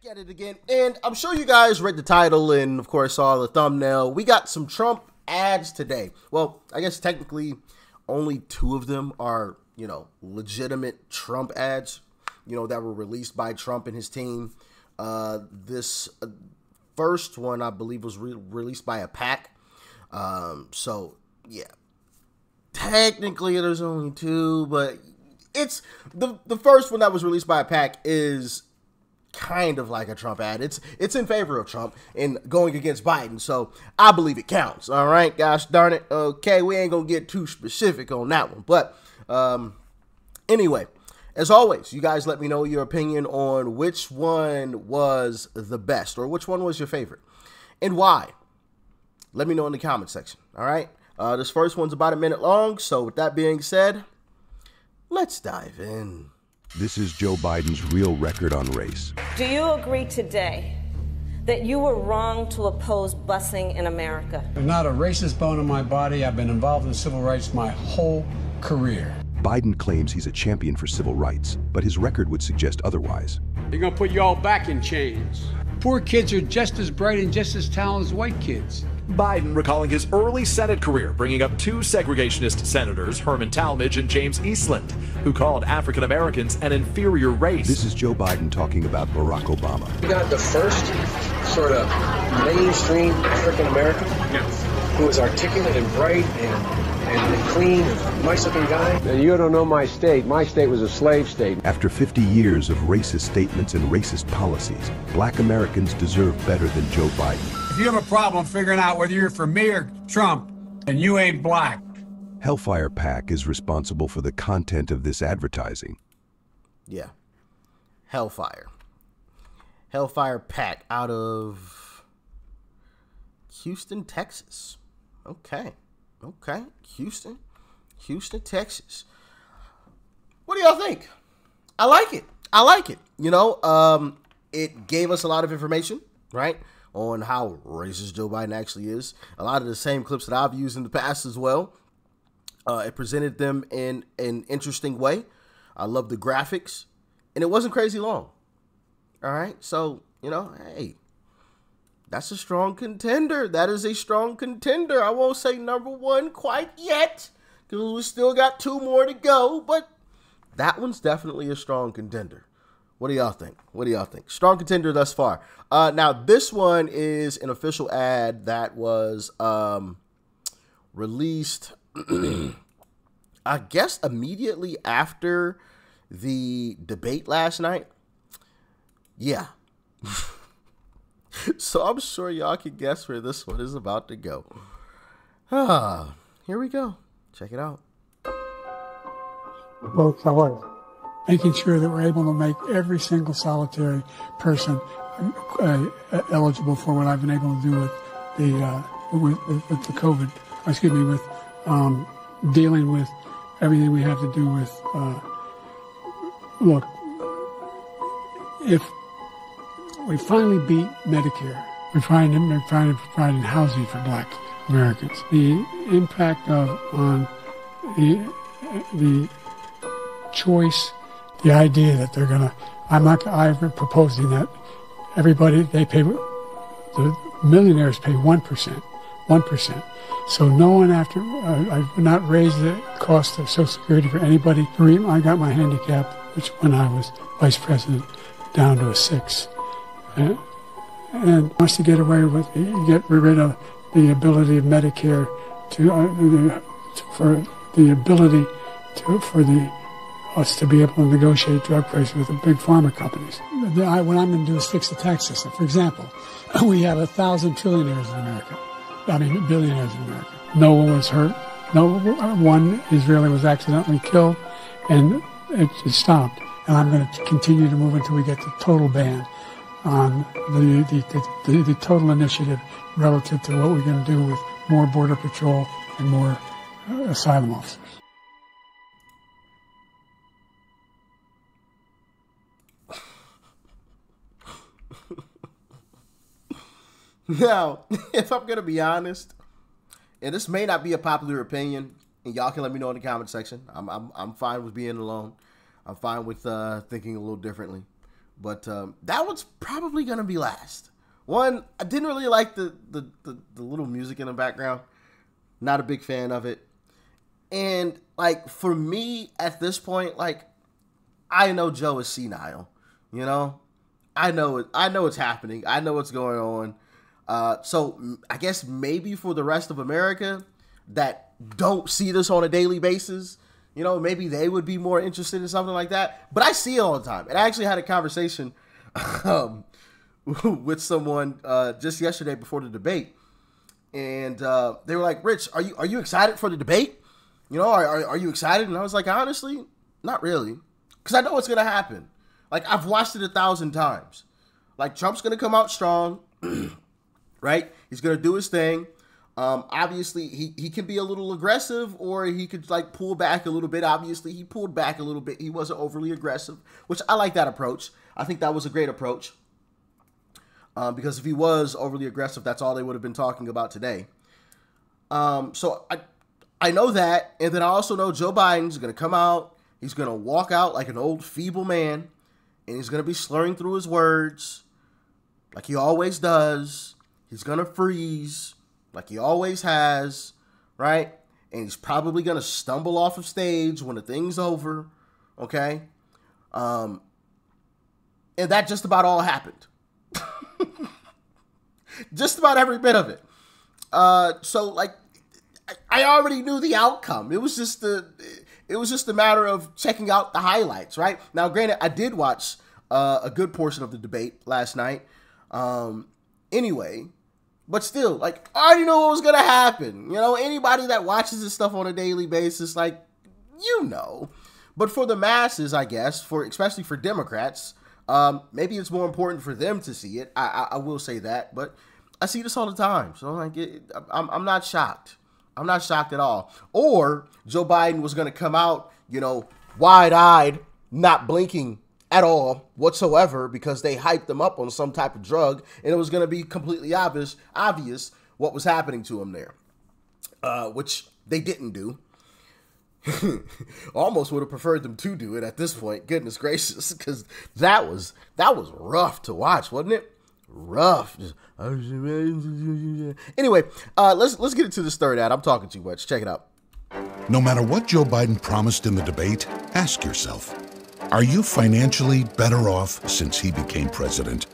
At it again, and I'm sure you guys read the title and of course saw the thumbnail. We got some Trump ads today. Well, I guess technically only two of them are, legitimate Trump ads, that were released by Trump and his team. This first one, I believe, was released by a PAC. So yeah, technically there's only two, but it's the first one that was released by a PAC is kind of like a Trump ad. It's in favor of Trump and going against Biden, so I believe it counts. All right, gosh darn it. Okay, we ain't gonna get too specific on that one, but anyway, as always, you guys let me know your opinion on which one was the best or which one was your favorite and why. Let me know in the comment section. All right, this first one's about a minute long, so with that being said, let's dive in. This is Joe Biden's real record on race. Do you agree today that you were wrong to oppose busing in America? There's not a racist bone in my body. I've been involved in civil rights my whole career. Biden claims he's a champion for civil rights, but his record would suggest otherwise. They're gonna put you all back in chains. Poor kids are just as bright and just as talented as white kids. Biden recalling his early Senate career, bringing up two segregationist senators, Herman Talmadge and James Eastland, who called African Americans an inferior race. This is Joe Biden talking about Barack Obama. We got the first sort of mainstream African American who was articulate and bright and clean, nice-looking guy. And you don't know my state. My state was a slave state. After 50 years of racist statements and racist policies, black Americans deserve better than Joe Biden. If you have a problem figuring out whether you're for me or Trump, then you ain't black. Hellfire PAC is responsible for the content of this advertising. Yeah. Hellfire PAC out of Houston, Texas. Okay. Houston, Texas. What do y'all think? I like it. It gave us a lot of information, right, on how racist Joe Biden actually is. A lot of the same clips that I've used in the past as well. It presented them in an interesting way. I love the graphics, and it wasn't crazy long. All right, so, hey, that's a strong contender. That is a strong contender. I won't say number one quite yet, because we still got two more to go, but that one's definitely a strong contender. What do y'all think? Strong contender thus far. Now, this one is an official ad that was released, I guess, immediately after the debate last night. Yeah. So I'm sure y'all can guess where this one is about to go. Here we go. Check it out. Both colors. Making sure that we're able to make every single solitary person eligible for what I've been able to do with the COVID. With dealing with everything we have to do with. Look, if we finally beat Medicare, we're providing housing for black Americans. The impact on the choice. The idea that they're gonna, I'm proposing that everybody, the millionaires pay 1%. So no one I've not raised the cost of Social Security for anybody. I got my handicap, which when I was vice president, down to a 6. And wants to get away with, get rid of the ability of Medicare us to be able to negotiate drug prices with the big pharma companies. What I'm going to do is fix the tax system. For example, we have 1,000 trillionaires in America. Billionaires in America. No one was hurt. No one Israeli was accidentally killed, and it stopped. And I'm going to continue to move until we get the total ban on the total initiative relative to what we're going to do with more border patrol and more asylum officers. Now, if I'm going to be honest, and this may not be a popular opinion, and y'all can let me know in the comment section. I'm fine with being alone. I'm fine with thinking a little differently. But that one's probably gonna be last. One, I didn't really like the little music in the background. Not a big fan of it. And like for me at this point, like I know Joe is senile. You know, I know it. I know it's happening. I know what's going on. So I guess maybe for the rest of America that don't see this on a daily basis, you know, maybe they would be more interested in something like that. But I see it all the time. And I actually had a conversation with someone just yesterday before the debate. And they were like, Rich, are you excited for the debate? You know, are you excited? And I was like, honestly, not really. Because I know what's going to happen. Like, I've watched it 1,000 times. Like, Trump's going to come out strong, right? He's going to do his thing. Obviously, he can be a little aggressive, or he could, like, pull back a little bit. Obviously, he pulled back a little bit. He wasn't overly aggressive, which I like that approach. I think that was a great approach. Because if he was overly aggressive, that's all they would have been talking about today. So I know that. And then I also know Joe Biden's going to come out. He's going to walk out like an old feeble man. And he's going to be slurring through his words like he always does. He's going to freeze like he always has, right? And he's probably going to stumble off of stage when the thing's over, okay? And that just about all happened. Just about every bit of it. So, like, I already knew the outcome. It was just a matter of checking out the highlights, right? Now, granted, I did watch a good portion of the debate last night. Anyway, but still, like, I already know what was gonna happen. You know, anybody that watches this stuff on a daily basis, like, you know. But for the masses, I guess, especially for Democrats, maybe it's more important for them to see it. I will say that, but I see this all the time, so like, I'm not shocked. I'm not shocked at all. Or Joe Biden was going to come out, you know, wide-eyed, not blinking at all whatsoever because they hyped him up on some type of drug, and it was going to be completely obvious what was happening to him there, which they didn't do. Almost would have preferred them to do it at this point. Goodness gracious, because that was rough to watch, wasn't it? Rough. Anyway, let's get into this third ad. I'm talking too much. Check it out. No matter what Joe Biden promised in the debate, ask yourself, are you financially better off since he became president?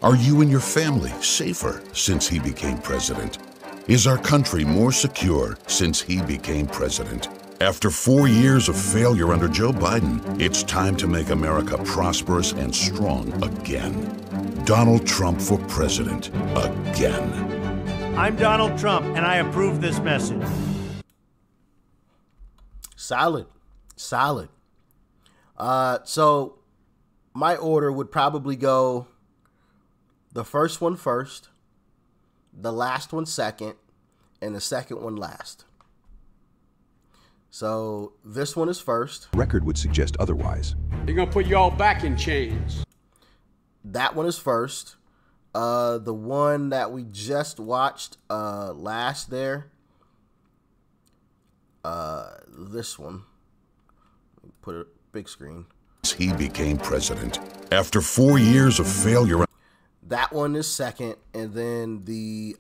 Are you and your family safer since he became president? Is our country more secure since he became president? After 4 years of failure under Joe Biden, it's time to make America prosperous and strong again. Donald Trump for president again. I'm Donald Trump, and I approve this message. Solid. So my order would probably go the first one first, the last one second, and the second one last. So this one is first. Record would suggest otherwise. They're going to put you all back in chains. That one is first. The one that we just watched last there. This one. Put it big screen. He became president. After 4 years of failure. That one is second, and then the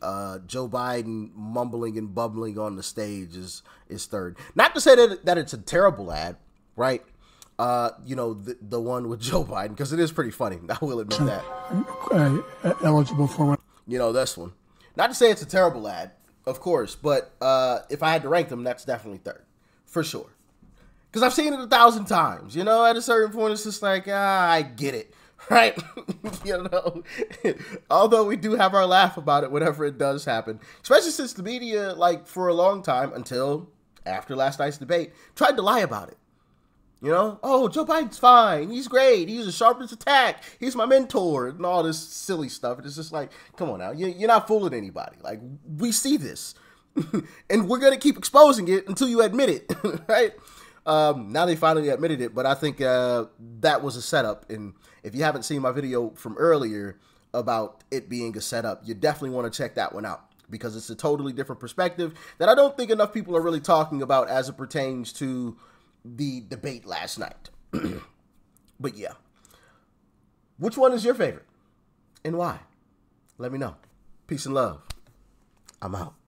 Joe Biden mumbling and bubbling on the stage is third. Not to say that it's a terrible ad, right? You know, the one with Joe Biden, because it is pretty funny. I will admit that. Eligible for one. You know, this one. Not to say it's a terrible ad, of course, but if I had to rank them, that's definitely third, for sure. Because I've seen it 1,000 times. You know, at a certain point, it's just like, I get it. Right? You know, although we do have our laugh about it whenever it does happen, especially since the media, like, for a long time, until after last night's debate, tried to lie about it. You know, oh, Joe Biden's fine. He's great. He's the sharpest attack. He's my mentor and all this silly stuff. It's just like, come on now. You're not fooling anybody. Like, we see this. And we're going to keep exposing it until you admit it. Right? Now they finally admitted it, but I think that was a setup. And if you haven't seen my video from earlier about it being a setup, you definitely want to check that one out, because it's a totally different perspective that I don't think enough people are really talking about as it pertains to the debate last night. But yeah. Which one is your favorite and why? Let me know. Peace and love. I'm out.